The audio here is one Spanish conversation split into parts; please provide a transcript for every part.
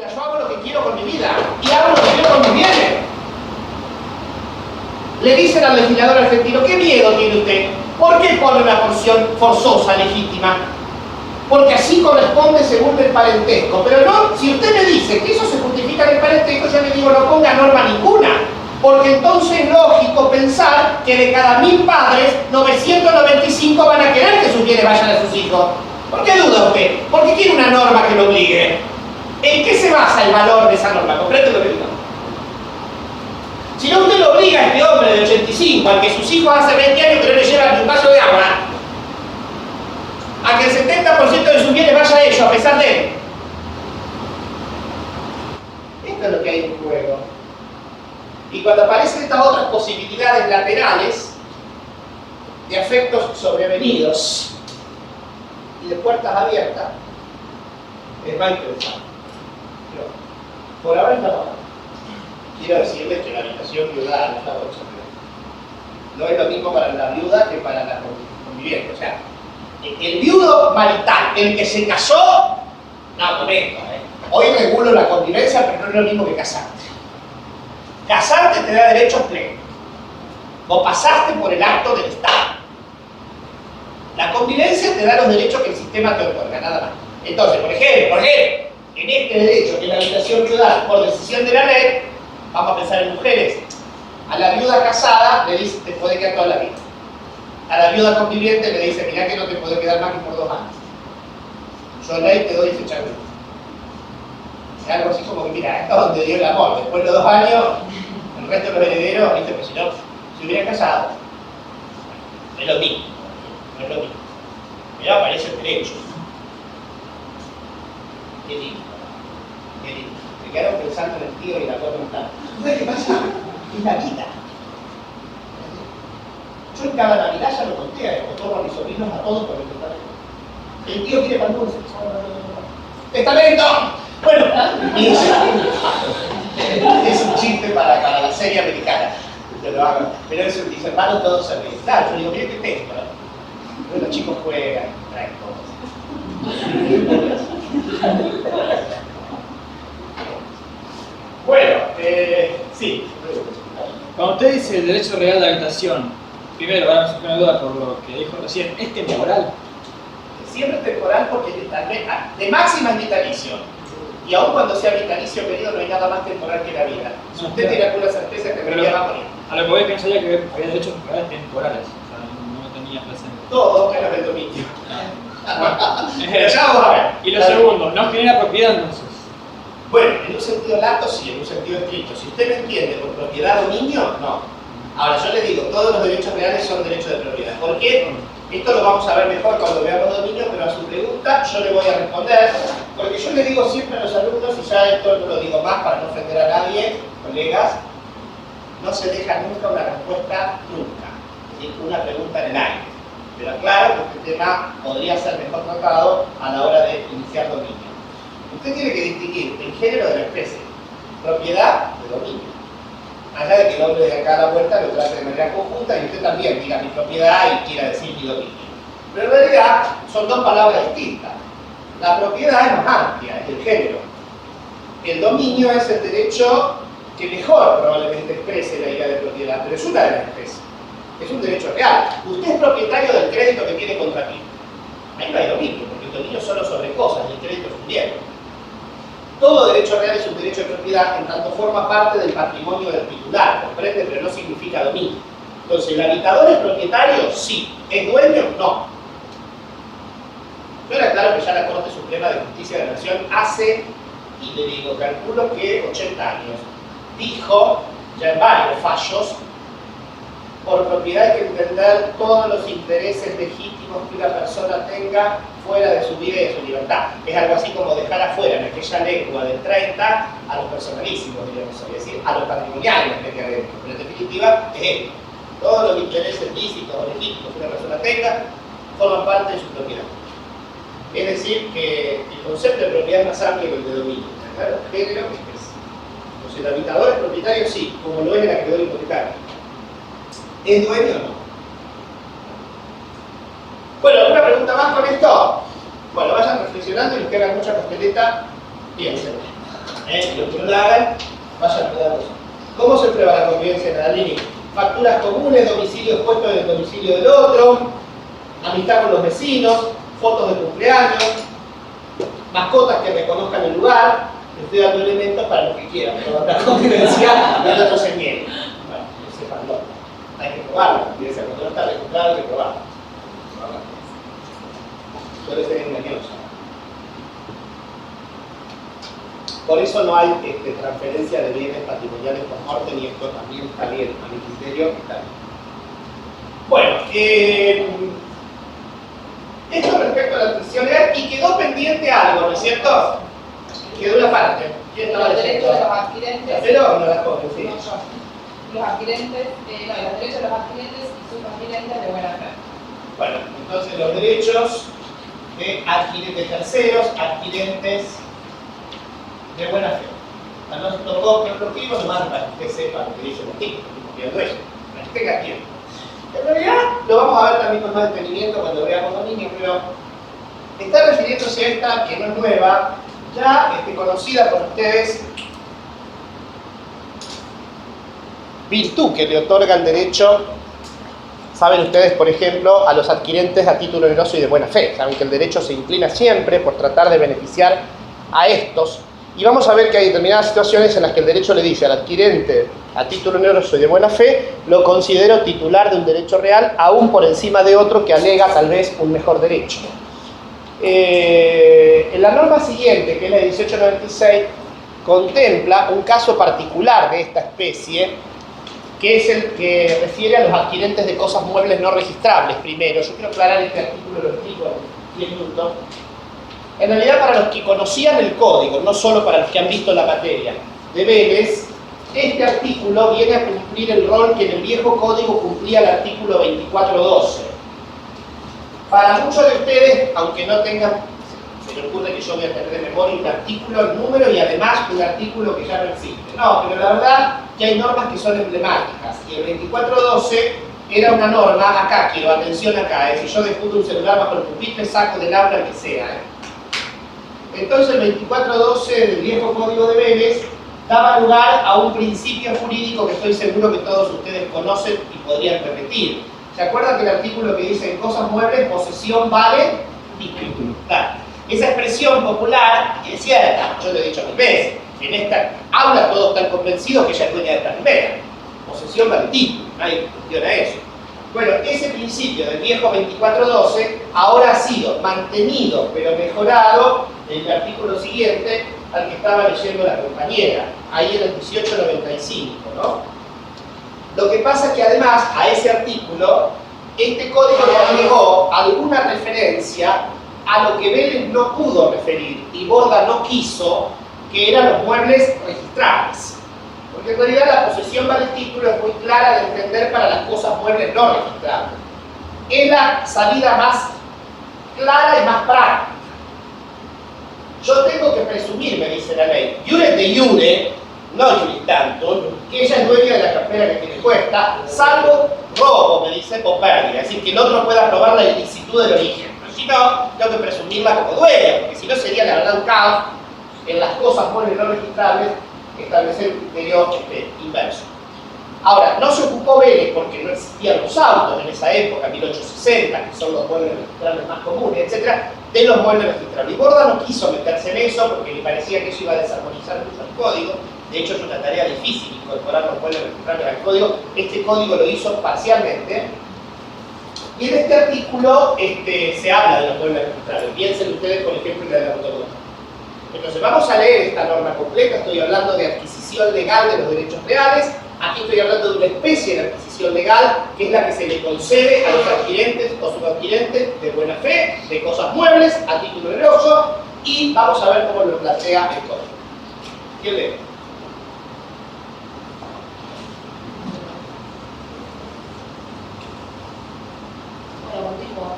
sea, yo hago lo que quiero con mi vida y hago lo que quiero con mis bienes. Le dicen al legislador argentino, ¿qué miedo tiene usted? ¿Por qué pone una porción forzosa, legítima? Porque así corresponde según el parentesco. Pero no, si usted me dice que eso se justifica en el parentesco, yo le digo, no ponga norma ninguna. Porque entonces es lógico pensar que de cada 1000 padres, 995 van a querer que sus bienes vayan a sus hijos. ¿Por qué duda usted? ¿Por qué quiere una norma que lo obligue? ¿En qué se basa el valor de esa norma? ¿Comprende lo que digo? Si no, usted lo obliga a este hombre de 85, al que sus hijos hace 20 años que no le llevan ni un vaso de agua, a que el 70% de sus bienes vaya a ellos, a pesar de él. Esto es lo que hay en juego. Y cuando aparecen estas otras posibilidades laterales de afectos sobrevenidos y de puertas abiertas, es más interesante. Pero por ahora está mal. Quiero decirles que la habitación viudada no está hecha. No es lo mismo para la viuda que para la conviviente. O sea, el viudo marital, el que se casó, no, momento, hoy regulo la convivencia, pero no es lo mismo que casarte. Casarte te da derechos plenos. Vos pasaste por el acto del Estado. La convivencia te da los derechos que el sistema te otorga, nada más. Entonces, por ejemplo, en este derecho que es la habitación viudal por decisión de la ley, vamos a pensar en mujeres. A la viuda casada le dice, te puede quedar toda la vida. A la viuda conviviente le dice, mirá que no te puede quedar más que por 2 años. Yo ley te doy fecha de vida. Algo así como que, mira, esto es donde dio el amor. Después de los 2 años, el resto de los herederos, viste, pues si no, se hubieran casado. No es lo mismo. No es lo mismo. Pero aparece el derecho. Qué lindo. Qué lindo. Me quedaron pensando en el tío y la cosa no está. ¿Sabes qué pasa? Es la vida. Yo en cada Navidad ya lo conté, otorgo a mis sobrinos a todos por el testamento. El tío quiere pan dulce. ¡Testamento! Bueno, es un chiste para la serie americana. Pero eso, mis hermanos todos se ríen. Claro, yo digo, mire qué texto. Pero los chicos juegan, traen cosas. Bueno, sí. Cuando usted dice el derecho real de habitación, primero, vamos a hacer una duda por lo que dijo recién, ¿es temporal? Siempre es temporal porque de máxima es vitalicio. Y aun cuando sea vitalicio pedido, no hay nada más temporal que la vida. Si usted tiene alguna certeza que me va a morir. A lo que voy, que no sabía que había derechos reales temporales. O sea, no tenía presente. Todo menos el dominio. Pero ya vamos a ver. Y lo segundo, no genera propiedad entonces. Bueno, en un sentido lato sí, en un sentido estricto. Si usted me entiende por propiedad dominio, no. Ahora yo le digo, todos los derechos reales son derechos de propiedad. ¿Por qué? Esto lo vamos a ver mejor cuando veamos dominio, pero a su pregunta yo le voy a responder, porque yo le digo siempre a los alumnos, y ya esto no lo digo más para no ofender a nadie, colegas, no se deja nunca una respuesta, nunca. ¿Sí? Una pregunta en el aire. Pero claro que este tema podría ser mejor tratado a la hora de iniciar dominio. Usted tiene que distinguir el género de la especie, propiedad de dominio. Allá de que el hombre de acá a la vuelta lo trate de manera conjunta y usted también diga mi propiedad y quiera decir mi dominio. Pero en realidad son 2 palabras distintas. La propiedad es más amplia, es el género. El dominio es el derecho que mejor probablemente exprese la idea de propiedad, pero es una de las especies. Es un derecho real. Usted es propietario del crédito que tiene contra ti. Ahí no hay dominio, porque el dominio es solo sobre cosas y el crédito es un bien. Todo derecho real es un derecho de propiedad en tanto forma parte del patrimonio del titular, comprende, pero no significa dominio. Entonces, ¿el habitador es propietario? Sí. ¿Es dueño? No. Yo era claro que ya la Corte Suprema de Justicia de la Nación hace, y le digo, calculo que 80 años, dijo, ya en varios fallos, por propiedad hay que entender todos los intereses legítimos que una persona tenga fuera de su vida y de su libertad. Es algo así como dejar afuera en aquella lengua del 30 a los personalísimos, diríamos, es decir, a los patrimoniales que adentro. Pero en definitiva es esto. Todos los intereses lícitos o legítimos que una persona tenga forman parte de su propiedad. Es decir, que el concepto de propiedad es más amplio que el de dominio. Claro, género que especie. Entonces, el habitador es propietario, sí, como lo es el acreedor hipotecario. ¿Es dueño o no? Bueno, ¿alguna pregunta más con esto? Bueno, vayan reflexionando y los que hagan mucha pasteleta, piensen. Los que no la hagan, vayan cuidando. ¿Cómo se prueba la convivencia en Adalini? Facturas comunes, domicilios puestos en el domicilio del otro, amistad con los vecinos, fotos de cumpleaños, mascotas que reconozcan el lugar. Les estoy dando elementos para los que quieran probar la convivencia y el otro se niegue. Bueno, que sepanlo. Hay que probarlo. Convivencia cuando no está registrado hay que probarlo. Suele ser engañosa. Por eso no hay transferencia de bienes patrimoniales por muerte, y esto también está bien, a mi criterio está bien. Bueno, esto respecto a la adquisición legal, y quedó pendiente algo, ¿no es cierto? Quedó una parte. ¿Quién estaba Los derechos de los ¿La adquirentes. cero o no la joven? Sí. No, yo. Los adquirentes, los derechos de los adquirentes y sus adquirentes de buena fe. Bueno, entonces los derechos de adquirentes terceros, adquirentes de buena fe. No se tocó prolongativo, nomás para que usted sepa lo que dice el artículo, estoy copiando eso, para que tenga tiempo. En realidad lo vamos a ver también con más detenimiento cuando veamos los niños, pero está refiriéndose a esta, que no es nueva, ya conocida por ustedes, virtud que le otorga el derecho. Saben ustedes, por ejemplo, a los adquirentes a título oneroso y de buena fe. Saben que el derecho se inclina siempre por tratar de beneficiar a estos. Y vamos a ver que hay determinadas situaciones en las que el derecho le dice al adquirente a título oneroso y de buena fe, lo considero titular de un derecho real, aún por encima de otro que alega tal vez un mejor derecho. En la norma siguiente, que es la de 1896, contempla un caso particular de esta especie, que es el que refiere a los adquirentes de cosas muebles no registrables. Primero, yo quiero aclarar este artículo, lo explico en 10 minutos. En realidad, para los que conocían el código, no solo para los que han visto la materia de Vélez, este artículo viene a cumplir el rol que en el viejo código cumplía el artículo 2412. Para muchos de ustedes, aunque no tengan, se me ocurre que yo voy a tener de memoria un artículo, el número y además un artículo que ya no existe. No, pero la verdad que hay normas que son emblemáticas. Y el 2412 era una norma, acá quiero, atención acá, si yo disputo un celular bajo el pupitre, saco del aula el que sea. Entonces el 2412 del viejo código de Vélez daba lugar a un principio jurídico que estoy seguro que todos ustedes conocen y podrían repetir. ¿Se acuerdan del artículo que dice en cosas muebles, posesión vale título? Claro. Esa expresión popular es cierta, yo lo he dicho mil veces. En esta aula todos están convencidos que ella es dueña de esta primera. Posesión vale título, nadie cuestiona eso. Bueno, ese principio del viejo 2412 ahora ha sido mantenido, pero mejorado en el artículo siguiente al que estaba leyendo la compañera, ahí en el 1895, ¿no? Lo que pasa es que además a ese artículo, este código le agregó alguna referencia a lo que Vélez no pudo referir y Borda no quiso, que eran los muebles registrables. Porque en realidad la posesión vale título es muy clara de entender para las cosas muebles no registrables. Es la salida más clara y más práctica. Yo tengo que presumir, me dice la ley, iure de iure, no iure tanto, que ella es dueña de la cartera que tiene puesta, salvo robo, me dice, o pérdida. Es decir, que el otro pueda probar la ilicitud del origen. Pero si no, tengo que presumirla como dueña, porque si no sería la verdad un caos en las cosas muebles no registrables establecer un criterio inverso. Ahora, no se ocupó Vélez porque no existían los autos en esa época, 1860, que son los muebles registrables más comunes, etc., de los muebles registrables. Y Borda no quiso meterse en eso porque le parecía que eso iba a desarmonizar mucho el código. De hecho, es una tarea difícil incorporar los muebles registrables al código. Este código lo hizo parcialmente. Y en este artículo se habla de los muebles registrables. Piensen ustedes, por ejemplo, en la autonomía. Entonces vamos a leer esta norma completa. Estoy hablando de adquisición legal de los derechos reales. Aquí estoy hablando de una especie de adquisición legal que es la que se le concede a los adquirentes o subadquirentes de buena fe, de cosas muebles, a título oneroso, y vamos a ver cómo lo plantea el código. ¿Quién lee? Bueno, continúo.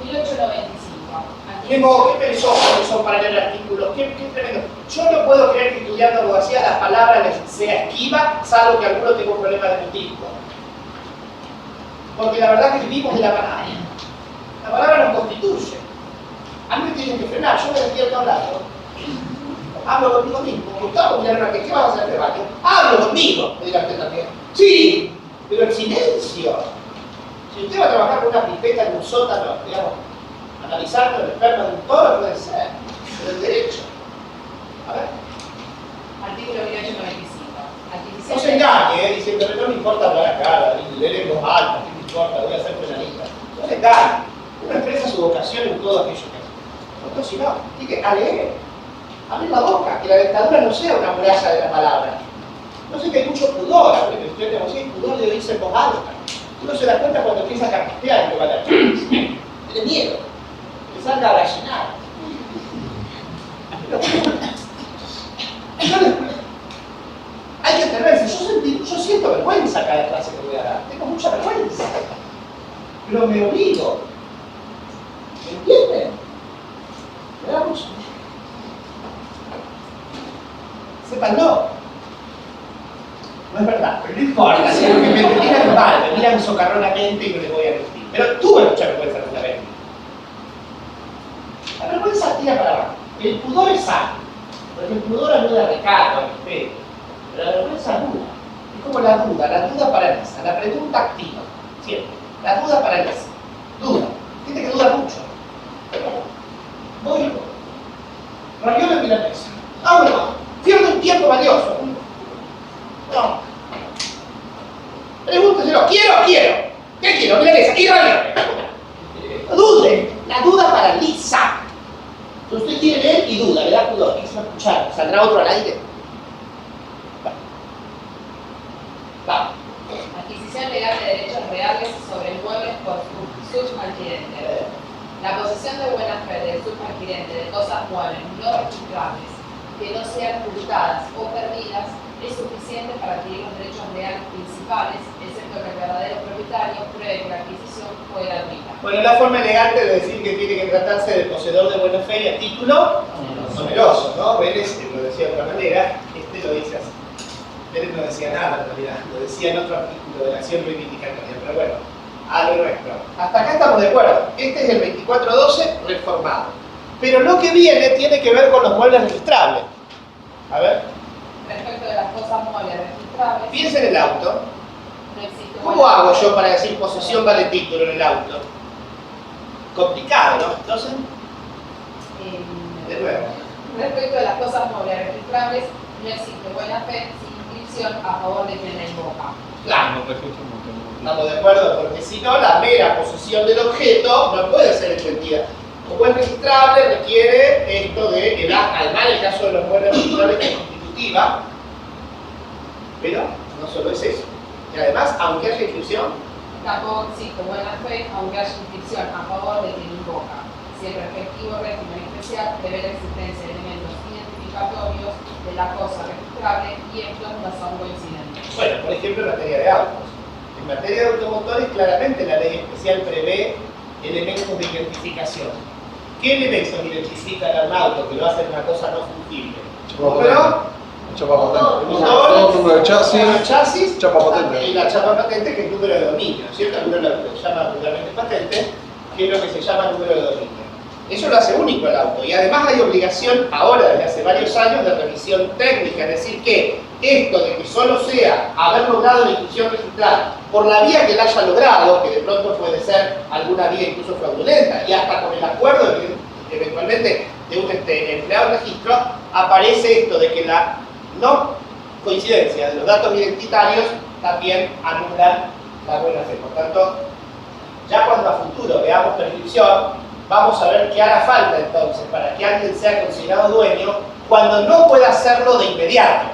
1895. ¿Qué pensó para leer el artículo? ¿Qué tremendo? Yo no puedo creer que estudiando abogacía las palabras les sea esquiva, salvo que alguno tenga un problema de mutismo. Porque la verdad es que vivimos de la palabra. La palabra nos constituye. A mí me tienen que frenar, yo me despierto hablando. hablo conmigo mismo. Gustavo, mira, ¿qué vas a hacer de baño? Hablo conmigo, me dirá usted también. Sí, pero el silencio. Si usted va a trabajar con una pipeta en un sótano, digamos, analizando el esperma de un toro, puede ser, pero el derecho. A ver. Artículo 1895. No se engañe, diciendo, no me importa hablar acá, leer en voz alta, ¿qué me importa? Voy a ser penalista. No se engañe. Uno expresa su vocación en todo aquello que hace. Otro si no, tiene que leer. Abre la boca, que la dictadura no sea una muralla de la palabra. No sé que hay mucho pudor, usted tenemos hay pudor de oírse en voz alta. Uno se da cuenta cuando empieza a carpetear en lugar de tiene miedo, que salga a gallinar. Hay que atreverse. Yo siento vergüenza cada clase que voy a dar. Tengo mucha vergüenza. Pero me obligo. ¿Me entienden? Me da mucho. Sépanlo. No es verdad, pero no importa. Si porque me miran mal, me miran socarronamente y no les voy a mentir. Pero tuve mucha vergüenza en la vez. La vergüenza tira para abajo. El pudor es sano. Porque el pudor ayuda a recargo, al respeto. Pero la vergüenza duda. Es como la duda paraliza, la pregunta activa. Siempre. La duda paraliza. Duda. Gente que duda mucho. Voy. Raviolo en milanesa. Ah, bueno. Pierdo un tiempo valioso. No. Pregúnteselo. ¿Quiero? ¿Qué quiero? Milanesa. Y raviolo. No dude. La duda paraliza. Usted quiere leer y duda, le da pudor. ¿Qué se va a escuchar? ¿Saldrá otro al aire? Va. Adquisición legal de derechos reales sobre inmuebles por subadquirente. La posesión de buena fe del subadquirente de cosas muebles no registrables que no sean hurtadas o perdidas es suficiente para adquirir los derechos reales principales, excepto que el verdadero propietario pruebe que la adquisición fue gratuita. Bueno, la forma elegante de decir que tiene que tratarse de poseedor de buena fe y a título oneroso, ¿no? Vélez lo decía de otra manera, lo dice así. Vélez no decía nada en realidad, lo decía en otro artículo de la acción reivindicatoria, pero bueno, a lo nuestro. Hasta acá estamos de acuerdo. Este es el 2412 reformado. Pero lo que viene tiene que ver con los muebles registrables. A ver. Respecto de las cosas muebles registrables, Piensa en el auto. no existe. ¿Cómo hago yo para decir posesión vale título en el auto? Complicado, ¿no? Entonces, de nuevo. Respecto de las cosas muebles registrables, no existe buena fe sin inscripción a favor de quien la invoca. Claro. Estamos de acuerdo, porque si no, la mera posesión del objeto no puede ser entendida. Como es registrable, requiere esto de además el caso de los muebles registrables que es constitutiva, pero no solo es eso. Y además, aunque haya inscripción, Tampoco existe buena fe, aunque haya inscripción a favor de quien invoca. Si el respectivo régimen especial prevé la existencia de elementos identificatorios de la cosa registrable y estos no son coincidentes. bueno, por ejemplo, en materia de autos. En materia de automotores, claramente la ley especial prevé elementos de identificación. ¿Qué elementos identifican a un auto que lo hacen una cosa no fungible? Número, Chapa patente. motor, Todo número de chasis, chasis chapa patente. y la chapa patente, que es número de dominio, ¿cierto? El número que se llama vulgarmente patente, que es lo que se llama número de dominio. Eso lo hace único el auto. Y además hay obligación ahora, desde hace varios años, de revisión técnica. Es decir, que esto de que solo sea haber logrado la inscripción registrada por la vía que la haya logrado, que de pronto puede ser alguna vía incluso fraudulenta, y hasta con el acuerdo eventualmente de un empleado de registro, aparece esto de que la no coincidencia de los datos identitarios también anulan la buena fe. Por tanto, ya cuando a futuro veamos prescripción, vamos a ver qué hará falta entonces para que alguien sea considerado dueño cuando no pueda hacerlo de inmediato.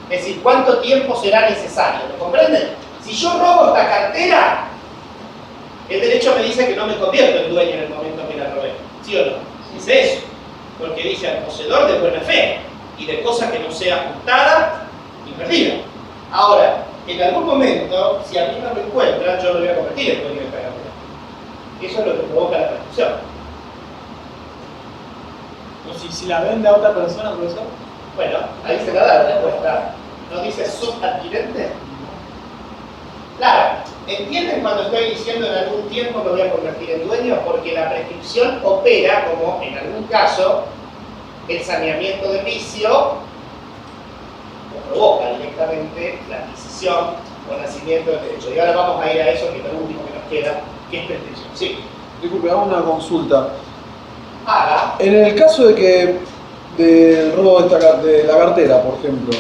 Es decir, cuánto tiempo será necesario. ¿Lo comprenden? Si yo robo esta cartera, el derecho me dice que no me convierto en dueño en el momento que la robé. ¿Sí o no? Dice eso. Porque dice al poseedor de buena fe y de cosa que no sea hurtada ni perdida. Ahora, en algún momento, si a mí no me encuentran, yo me voy a convertir en dueño de esta cartera. Eso es lo que provoca la prescripción. Si la vende a otra persona, profesor. Bueno, ahí se la da la respuesta. ¿No dice subadquirente? Claro, ¿entienden cuando estoy diciendo en algún tiempo me voy a convertir en dueño? Porque la prescripción opera como, en algún caso, el saneamiento del vicio provoca directamente la adquisición o nacimiento del derecho. Y ahora vamos a ir a eso, que es lo último que nos queda, que es prescripción. Sí. Disculpe, hago una consulta. Haga. En el caso de que del robo de la cartera, por ejemplo,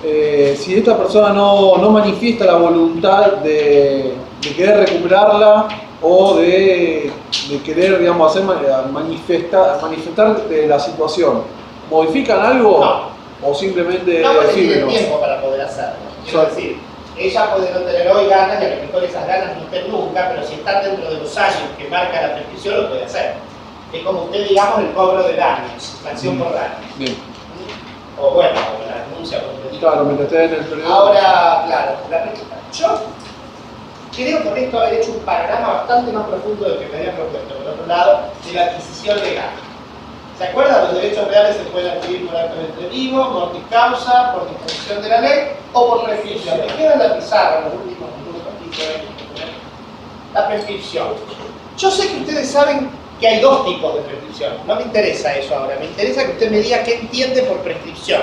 si esta persona no manifiesta la voluntad de querer recuperarla o de querer, digamos, manifestar la situación, ¿modifican algo? No. ¿O simplemente No, porque tiene decirlo? tiempo para poder hacerlo. Quiero decir, ella puede no tener hoy ganas y a lo mejor esas ganas no estén nunca, pero si están dentro de los años que marca la prescripción, lo puede hacer. Es como usted, digamos, el cobro de daños, sanción por daños. Bien. O bueno, o la denuncia por delito. Claro, mientras esté en el periodo. Ahora, claro, yo creo con esto haber hecho un panorama bastante más profundo del que me había propuesto, por otro lado, de la adquisición legal. ¿Se acuerdan? Los derechos reales se pueden adquirir por acto de entre vivo, mortis causa, por disposición de la ley o por prescripción. Me queda en la pizarra los últimos minutos. La prescripción. Yo sé que ustedes saben que hay dos tipos de prescripción. No me interesa eso ahora. Me interesa que usted me diga qué entiende por prescripción.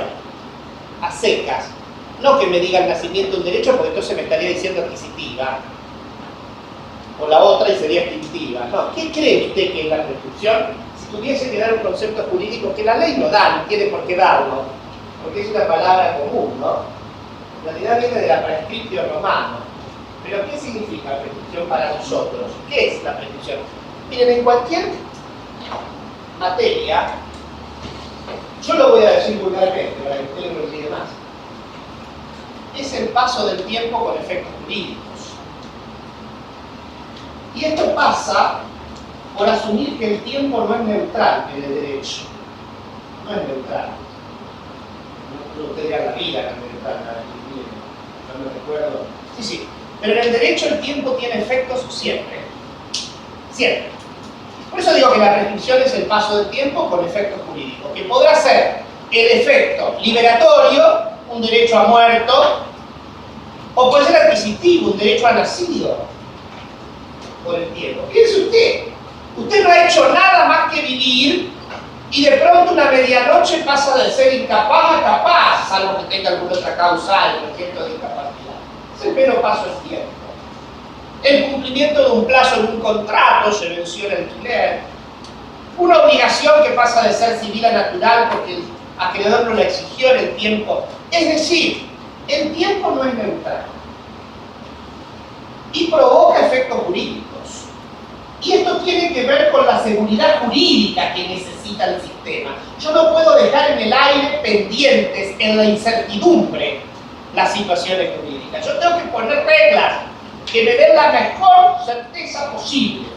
A secas. No que me diga el nacimiento de un derecho, porque entonces me estaría diciendo adquisitiva. O la otra y sería extintiva. No. ¿Qué cree usted que es la prescripción? Si tuviese que dar un concepto jurídico que la ley no da, no tiene por qué darlo, porque es una palabra común, ¿no? En realidad viene de la prescriptio romano. Pero ¿qué significa la prescripción para nosotros? ¿Qué es la prescripción? Miren, en cualquier materia, yo lo voy a decir vulgarmente para que usted no lo olvide más, es el paso del tiempo con efectos jurídicos. Y esto pasa por asumir que el tiempo no es neutral en el derecho. No es neutral. No usted dirá la vida no es neutral, no me recuerdo. Sí, sí. Pero en el derecho el tiempo tiene efectos siempre. Siempre. Por eso digo que la prescripción es el paso del tiempo con efectos jurídicos, que podrá ser el efecto liberatorio, un derecho a muerto, o puede ser adquisitivo, un derecho a nacido por el tiempo. Piense usted. Usted no ha hecho nada más que vivir y de pronto una medianoche pasa de ser incapaz a capaz, salvo que tenga alguna otra causa, el objeto de discapacidad. Es el mero paso del tiempo. El cumplimiento de un plazo en un contrato, se venció el alquiler. Una obligación que pasa de ser civil a natural porque el acreedor no la exigió en el tiempo. Es decir, el tiempo no es neutral. Y provoca efectos jurídicos. Y esto tiene que ver con la seguridad jurídica que necesita el sistema. Yo no puedo dejar en el aire pendientes, en la incertidumbre, las situaciones jurídicas. Yo tengo que poner reglas que me den la mejor certeza posible.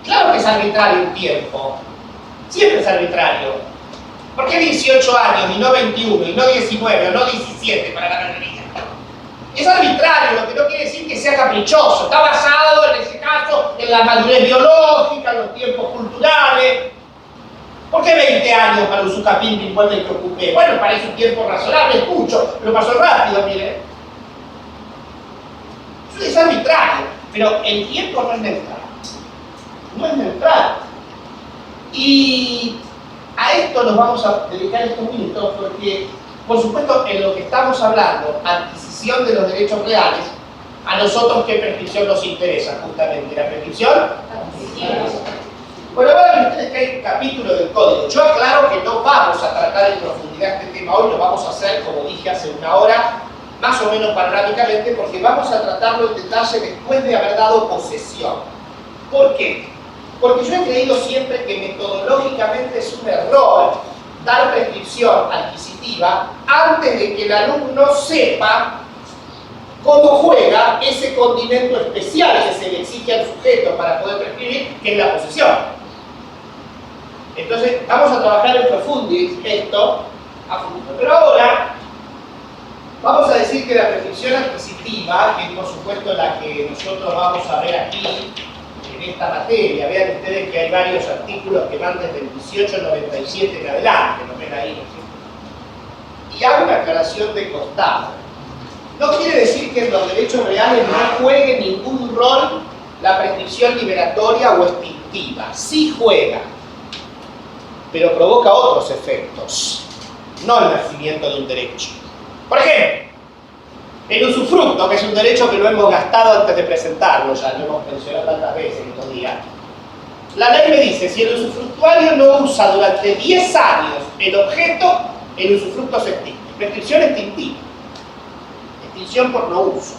Claro que es arbitrario el tiempo. Siempre es arbitrario. ¿Por qué 18 años y no 21, y no 19, o no 17 para la mayoría? Es arbitrario, lo que no quiere decir que sea caprichoso. Está basado, en ese caso, en la madurez biológica, en los tiempos culturales. ¿Por qué 20 años para un Sucapín me importa y preocupé? Bueno, parece un tiempo razonable, es mucho, pero pasó rápido, mire. Eso es arbitrario, pero el tiempo no es neutral. No es neutral. Y a esto nos vamos a dedicar estos minutos porque, por supuesto, en lo que estamos hablando, adquisición de los derechos reales, a nosotros qué prescripción nos interesa, justamente, la prescripción. Bueno, ahora ven ustedes que hay un capítulo del código. Yo aclaro que no vamos a tratar en profundidad este tema hoy, lo vamos a hacer, como dije hace una hora, más o menos panorámicamente, porque vamos a tratarlo en detalle después de haber dado posesión. ¿Por qué? Porque yo he creído siempre que metodológicamente es un error dar prescripción adquisitiva antes de que el alumno sepa cómo juega ese condimento especial que se le exige al sujeto para poder prescribir, que es la posesión. Entonces, vamos a trabajar en profundidad esto a futuro. Pero ahora, vamos a decir que la prescripción adquisitiva, que es por supuesto la que nosotros vamos a ver aquí, en esta materia, vean ustedes que hay varios artículos que van desde el 1897 en adelante, lo ven ahí, ¿no? Y hago una aclaración de costado. No quiere decir que en los derechos reales no juegue ningún rol la prescripción liberatoria o extintiva. Sí juega. pero provoca otros efectos, no el nacimiento de un derecho. Por ejemplo, el usufructo, que es un derecho que lo hemos gastado antes de presentarlo, ya lo hemos mencionado tantas veces estos días. La ley me dice, si el usufructuario no usa durante 10 años el objeto, el usufructo se extingue. Prescripción extintiva. Extinción por no uso.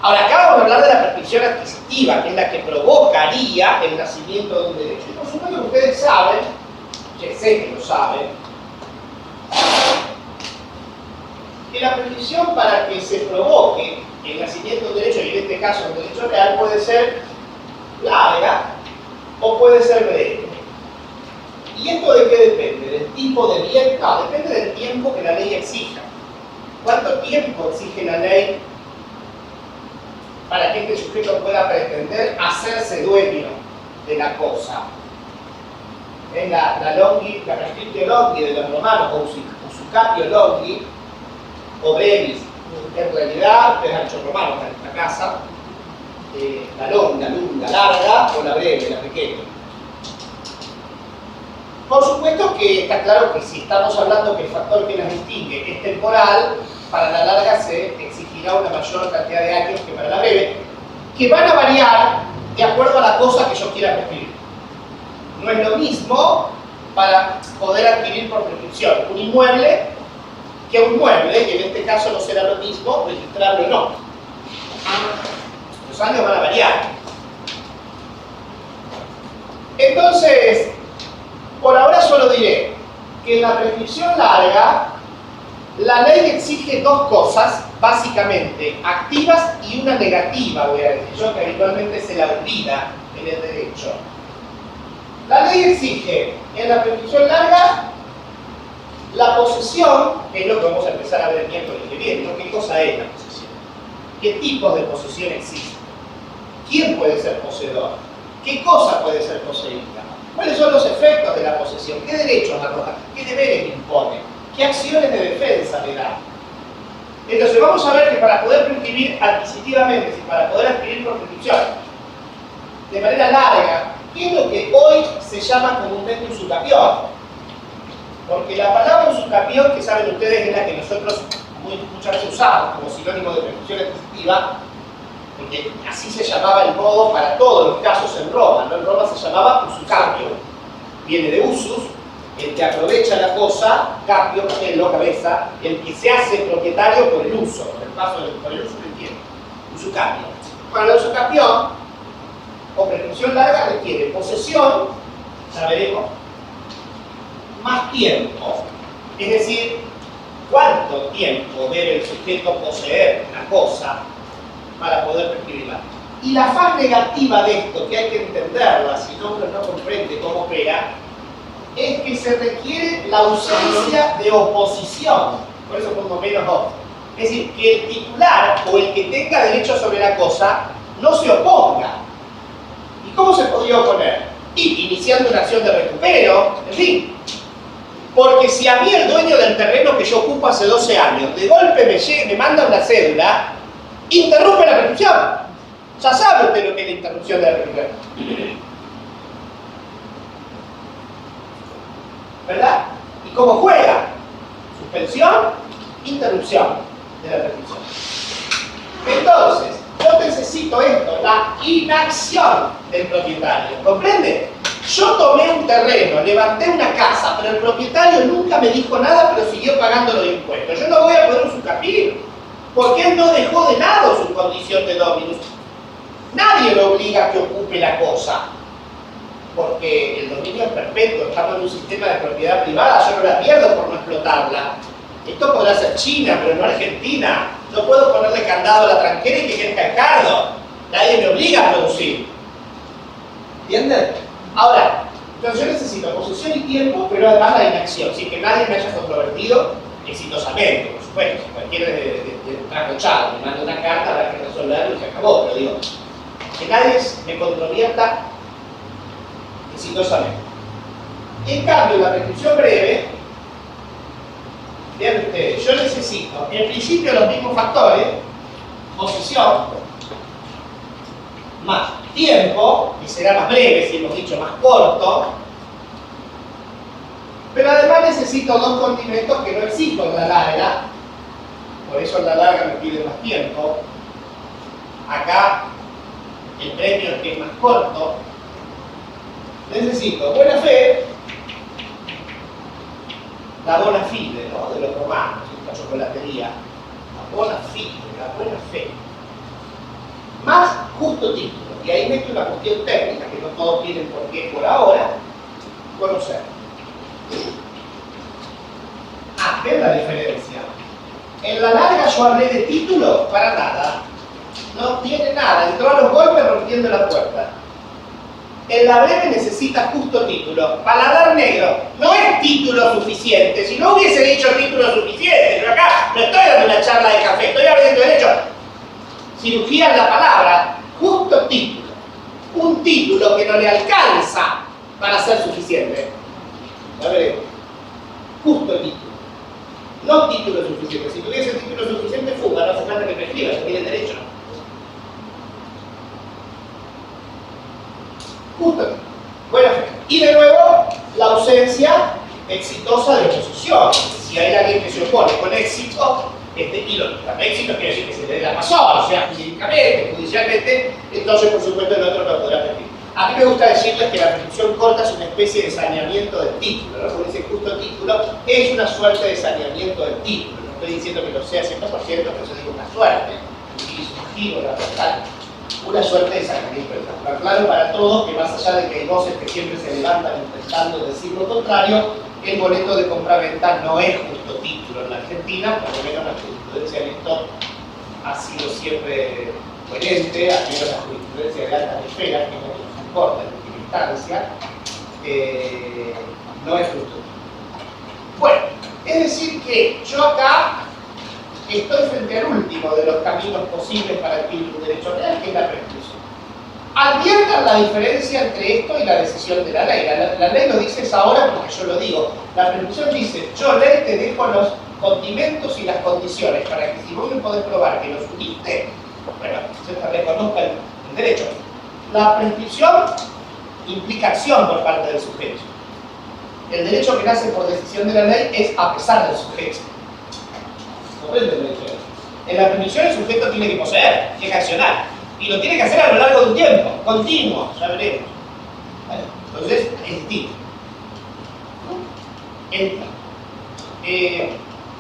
Ahora, acá vamos a hablar de la prescripción adquisitiva, que es la que provocaría el nacimiento de un derecho. Y por supuesto que ustedes saben, que sé que lo saben, que la prescripción para que se provoque el nacimiento de un derecho, y en este caso un derecho real, puede ser larga o puede ser breve. ¿Y esto de qué depende? ¿Del tipo de bien? No, depende del tiempo que la ley exija. ¿Cuánto tiempo exige la ley para que este sujeto pueda pretender hacerse dueño de la cosa? Es la prescriptio longi de los romanos, o usucapio longi, o brevis. En realidad, ustedes han hecho romanos en esta casa, la longa, larga, o la breve, la pequeña. Por supuesto que está claro que si estamos hablando que el factor que nos distingue es temporal, para la larga se exigirá una mayor cantidad de años que para la breve, que van a variar de acuerdo a la cosa que yo quiera prescribir. No es lo mismo para poder adquirir por prescripción un inmueble que un mueble, y en este caso no será lo mismo registrarlo o no. Los años van a variar. Entonces, por ahora solo diré que en la prescripción larga, la ley exige dos cosas, básicamente, activas y una negativa, voy a decir yo, que habitualmente se la olvida en el derecho. La ley exige en la prescripción larga la posesión, que es lo que vamos a empezar a ver el miércoles que viene, ¿no? ¿Qué cosa es la posesión? ¿Qué tipos de posesión existen? ¿Quién puede ser poseedor? ¿Qué cosa puede ser poseída? ¿Cuáles son los efectos de la posesión? ¿Qué derechos arroja? ¿Qué deberes impone? ¿Qué acciones de defensa le da? Entonces vamos a ver que para poder prescribir adquisitivamente, y para poder adquirir por prescripción, de manera larga, ¿qué es lo que hoy se llama comúnmente usucapión? Porque la palabra usucapión, que saben ustedes, es la que nosotros muchas veces usamos como sinónimo de prescripción adquisitiva, porque así se llamaba el modo para todos los casos en Roma, ¿no? En Roma se llamaba usucapio, viene de usus, el que aprovecha la cosa, capio, capello, cabeza, el que se hace propietario por el uso, por el paso por el uso del tiempo, usucapio. Para la usucapión, o prescripción larga, requiere posesión, ya veremos, más tiempo, es decir, cuánto tiempo debe el sujeto poseer una cosa para poder prescribirla. Y la faz negativa de esto, que hay que entenderla, si no uno no comprende cómo opera, es que se requiere la ausencia de oposición, por eso pongo menos otro. Es decir, que el titular o el que tenga derecho sobre la cosa no se oponga. ¿Y cómo se podría oponer? Y iniciando una acción de recupero, en fin. Porque si a mí el dueño del terreno que yo ocupo hace 12 años, de golpe me manda una cédula, interrumpe la prescripción. Ya sabe usted lo que es la interrupción de la prescripción. ¿Verdad? ¿Y cómo juega? Suspensión, interrupción de la prescripción. Entonces, yo necesito esto, la inacción del propietario. ¿Comprende? Yo tomé un terreno, levanté una casa, pero el propietario nunca me dijo nada, pero siguió pagando los impuestos. Yo no voy a poder usucapir, porque él no dejó de lado su condición de dominus. Nadie lo obliga a que ocupe la cosa, porque el dominio es perpetuo, estamos en un sistema de propiedad privada, yo no la pierdo por no explotarla. Esto podrá ser China, pero no Argentina. No puedo ponerle candado a la tranquera y que crezca el cardo. Nadie me obliga a producir. ¿Entienden? Ahora, entonces yo necesito posesión y tiempo, pero además la inacción, sin que nadie me haya controvertido exitosamente, por supuesto. Si cualquiera de trasnochado me manda una carta, habrá que resolverlo y se acabó, pero digo, que nadie me controvierta exitosamente. En cambio, la prescripción breve, vean ustedes, yo necesito, en principio, los mismos factores, posesión, más tiempo, y será más breve, si hemos dicho más corto, pero además necesito dos condimentos que no exijo en la larga, por eso en la larga me pide más tiempo. Acá el premio es que es más corto. Necesito buena fe, la bona fide, ¿no? De los romanos, la chocolatería, la bona fide, la buena fe, más justo título. Y ahí meto una cuestión técnica que no todos tienen por qué por ahora conocer. ¿Ven la diferencia? En la larga yo hablé de título para nada. No tiene nada, entró a los golpes rompiendo la puerta. En la breve necesita justo título. Paladar negro no es título suficiente. Si no hubiese dicho título suficiente, yo acá no estoy dando una charla de café, estoy hablando de derecho. Cirugía en la palabra, justo título. Un título que no le alcanza para ser suficiente. Ya veremos. Justo título. No título suficiente. Si tuviese título suficiente, fuga, no hace falta que me escriba, se tiene derecho. Justo. Bueno, y de nuevo, la ausencia exitosa de oposición. Si hay alguien que se opone con éxito, y lo éxito quiere decir que se le dé la razón, o sea, jurídicamente, judicialmente, entonces por supuesto el otro no podrá pedir. A mí me gusta decirles que la prescripción corta es una especie de saneamiento del título, ¿no? Como dice justo título, es una suerte de saneamiento del título. No estoy diciendo que lo sea 100%, pero eso digo una suerte, utilizo un giro, la total. Una suerte de saneamiento del título. Claro para todos que más allá de que hay voces que siempre se levantan intentando decir lo contrario, el boleto de compra-venta no es justo título en la Argentina, por lo menos la jurisprudencia en esto ha sido siempre coherente, al menos la jurisprudencia de alta esfera, que es lo que nos importa en última instancia, no es justo. Bueno, es decir que yo acá estoy frente al último de los caminos posibles para adquirir un derecho real, que es la prescripción. Adviertan la diferencia entre esto y la decisión de la ley. La ley lo dice ahora porque yo lo digo. La prescripción dice, yo ley te dejo los condimentos y las condiciones para que si vos me podés probar que los uniste, bueno, se reconozca el derecho. La prescripción implica acción por parte del sujeto. El derecho que nace por decisión de la ley es a pesar del sujeto. ¿Comprenden la diferencia? En la prescripción el sujeto tiene que poseer, tiene que accionar. Y lo tiene que hacer a lo largo de un tiempo, continuo, ya veremos. ¿Vale? Entonces, es distinto.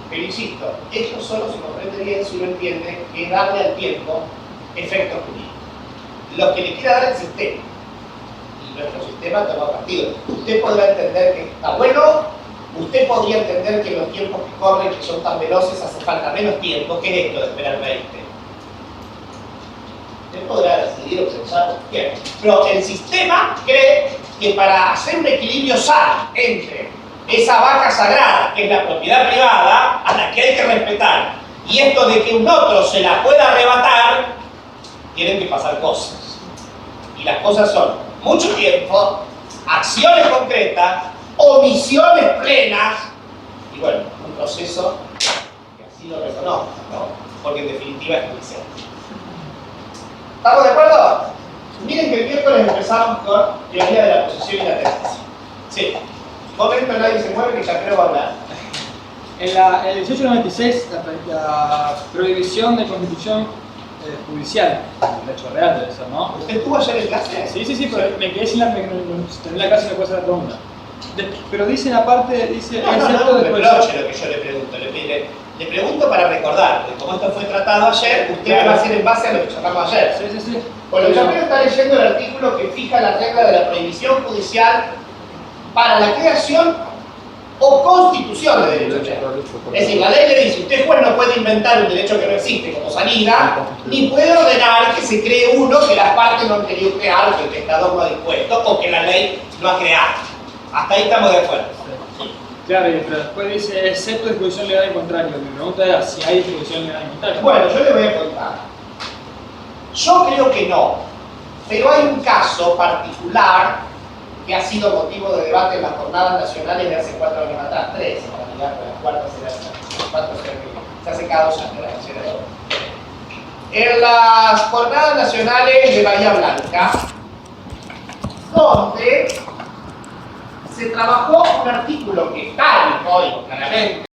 Pero insisto, esto solo se comprende bien si uno entiende que darle al tiempo efectos jurídicos. Los que le quiera dar el sistema. Y nuestro sistema toma partido. Usted podrá entender que está bueno, usted podría entender que los tiempos que corren, que son tan veloces, hace falta menos tiempo. ¿Qué es esto de esperar 20? Usted podrá decidir o pensar lo que quiera. Pero el sistema cree que para hacer un equilibrio sano entre esa vaca sagrada, que es la propiedad privada, a la que hay que respetar, y esto de que un otro se la pueda arrebatar, tienen que pasar cosas. Y las cosas son mucho tiempo, acciones concretas, omisiones plenas, y bueno, un proceso que así lo reconozca, ¿no? Porque en definitiva es judicial. ¿Estamos de acuerdo? Miren que el miércoles empezamos con teoría de la posesión y la tendencia. Sí. Momento nadie se mueve que ya creo va a hablar. En el 1896, la prohibición de constitución judicial, el derecho real debe ser, ¿no? ¿Usted estuvo ayer en clase? Sí, pero me quedé sin la... terminé la clase y me puedo hacer la pregunta. Pero dice en la parte, dice... No, me reproche lo que yo le pregunto. Le pregunto para recordar, porque como esto fue tratado ayer, usted me va a hacer en base a lo que charlamos ayer. Sí. Bueno, yo primero está leyendo el artículo que fija la regla de la prohibición judicial para la creación o constitución de derecho real. Es decir, la ley le dice, usted juez no puede inventar un derecho que no existe como sanidad, ni puede ordenar que se cree uno que las partes no han querido crear, que el testador no ha dispuesto, o que la ley no ha creado. Hasta ahí estamos de acuerdo. Claro, pero después dice, excepto disposición legal en contrario. Mi pregunta era si hay disposición legal en contrario. Bueno, yo le voy a contar. Yo creo que no, pero hay un caso particular que ha sido motivo de debate en las jornadas nacionales de hace 4 años atrás, 3, para mirar, la cuarta será, 4 será que se hace cada 2 años la nación. en las Jornadas Nacionales de Bahía Blanca, donde se trabajó un artículo que está en el código claramente,